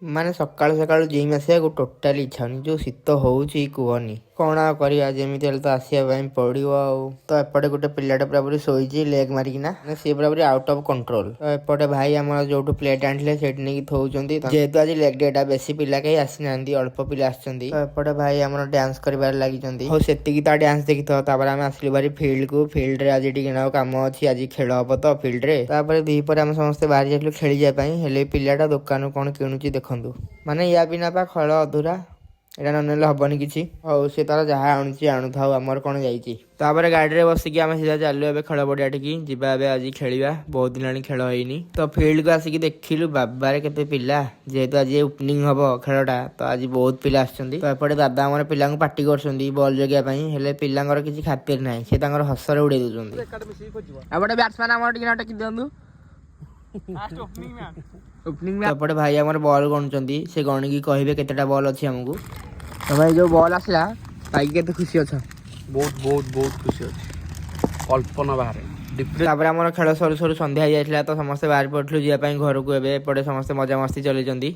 ମାନେ ସକାଳୁ ସକାଳୁ ଜିମ୍ ଆସିବାକୁ ଟୋଟାଲି ଇଚ୍ଛା ହଉନି। ଯେଉଁ ଶୀତ ହେଉଛି କୁହନି। କ'ଣ ଆଉ କରିବା, ଯେମିତି ହେଲେ ତ ଆସିବା ପାଇଁ ପଡ଼ିବ ଆଉ। ତ ଏପଟେ ଗୋଟେ ପିଲାଟା ପୁରାପୁରି ଶୋଇଛି ଲେଗ୍ ମାରିକିନା, ମାନେ ସିଏ ପୁରାପୁରି ଆଉଟ୍ ଅଫ୍ କଣ୍ଟ୍ରୋଲ। ତ ଏପଟେ ଭାଇ ଆମର ଯୋଉଠୁ ପ୍ଲେଟ୍ ଆଣିଥିଲେ ସେଇଠି ନେଇକି ଥୋଉଛନ୍ତି। ଯେହେତୁ ଆଜି ଲେଗ୍ ଡେ ଟା, ବେଶୀ ପିଲା କେହି ଆସିନାହାନ୍ତି, ଅଳ୍ପ ପିଲା ଆସିଛନ୍ତି। ତ ଏପଟେ ଭାଇ ଆମର ଡ୍ୟାନ୍ସ କରିବାରେ ଲାଗିଛନ୍ତି। ହଉ ସେତିକି ତ ଡ୍ୟାନ୍ସ ଦେଖିଥିବ। ତାପରେ ଆମେ ଆସିଲୁ ଭାରି ଫିଲ୍ଡକୁ। ଫିଲ୍ଡରେ ଆଜି ଟିକେ ନାକୁ କାମ ଅଛି, ଆଜି ଖେଳ ହବ ତ ଫିଲ୍ଡରେ। ତାପରେ ଦ୍ୱିପହରେ ଆମେ ସମସ୍ତେ ବାହାରି ଯାଇଥିଲୁ ଖେଳିବା ପାଇଁ। ହେଲେ ପିଲାଟା ଦୋକାନରୁ କ'ଣ କିଣୁଛି ଦେଖନ୍ତୁ। ମାନେ ୟା ବିନା ପା ଖେଳ ଅଧୁରା। ଏଇଟା ନ ନେଲେ ହବନି କିଛି। ହଉ ସେ ତାର ଯାହା ଆଣୁଛି ଆଣୁଥାଉ, ଆମର କ'ଣ ଯାଇଛି। ତାପରେ ଗାଡ଼ିରେ ବସିକି ଆମେ ସିଧା ଚାଲିଲୁ ଏବେ ଖେଳ ପଡ଼ିଆ ଠିକି। ଯିବା ଏବେ ଆଜି ଖେଳିବା, ବହୁତ ଦିନ ହେଲାଣି ଖେଳ ହେଇନି। ତ ଫିଲ୍ଡକୁ ଆସିକି ଦେଖିଲୁ ବାବାରେ କେତେ ପିଲା। ଯେହେତୁ ଆଜି ଓପନିଂ ହବ ଖେଳଟା, ତ ଆଜି ବହୁତ ପିଲା ଆସିଛନ୍ତି। ତ ଏପଟେ ଦାଦା ଆମର ପିଲାଙ୍କୁ ପାଟି କରୁଛନ୍ତି ବଲ୍ ଜଗିବା ପାଇଁ। ହେଲେ ପିଲାଙ୍କର କିଛି ଖାତିର ନାହିଁ, ସେ ତାଙ୍କର ହସରେ ଉଡ଼େଇ ଦଉଛନ୍ତି। ଏପଟେ ବ୍ୟାଟ୍ସମ୍ୟାନ୍ ଆମର ଟିକେ ନା ଟେକି ଦିଅନ୍ତୁ। ଏପଟେ ଭାଇ ଆମର ବଲ୍ ଗଣୁଛନ୍ତି। ସେ ଗଣିକି କହିବେ କେତେଟା ବଲ୍ ଅଛି ଆମକୁ। ତ ଭାଇ ଯୋଉ ବଲ୍ ଆସିଲା ପାଇକି କେତେ ଖୁସି ଅଛ? ବହୁତ ବହୁତ ବହୁତ ଖୁସି ଅଛି, କଳ୍ପନା ବାହାରେ। ତାପରେ ଆମର ଖେଳ ସରୁ ସରୁ ସନ୍ଧ୍ୟା ହେଇଯାଇଥିଲା। ତ ସମସ୍ତେ ବାହାରି ପଡ଼ିଥିଲୁ ଯିବା ପାଇଁ ଘରକୁ। ଏବେ ଏପଟେ ସମସ୍ତେ ମଜାମସ୍ତି ଚଲେଇଛନ୍ତି।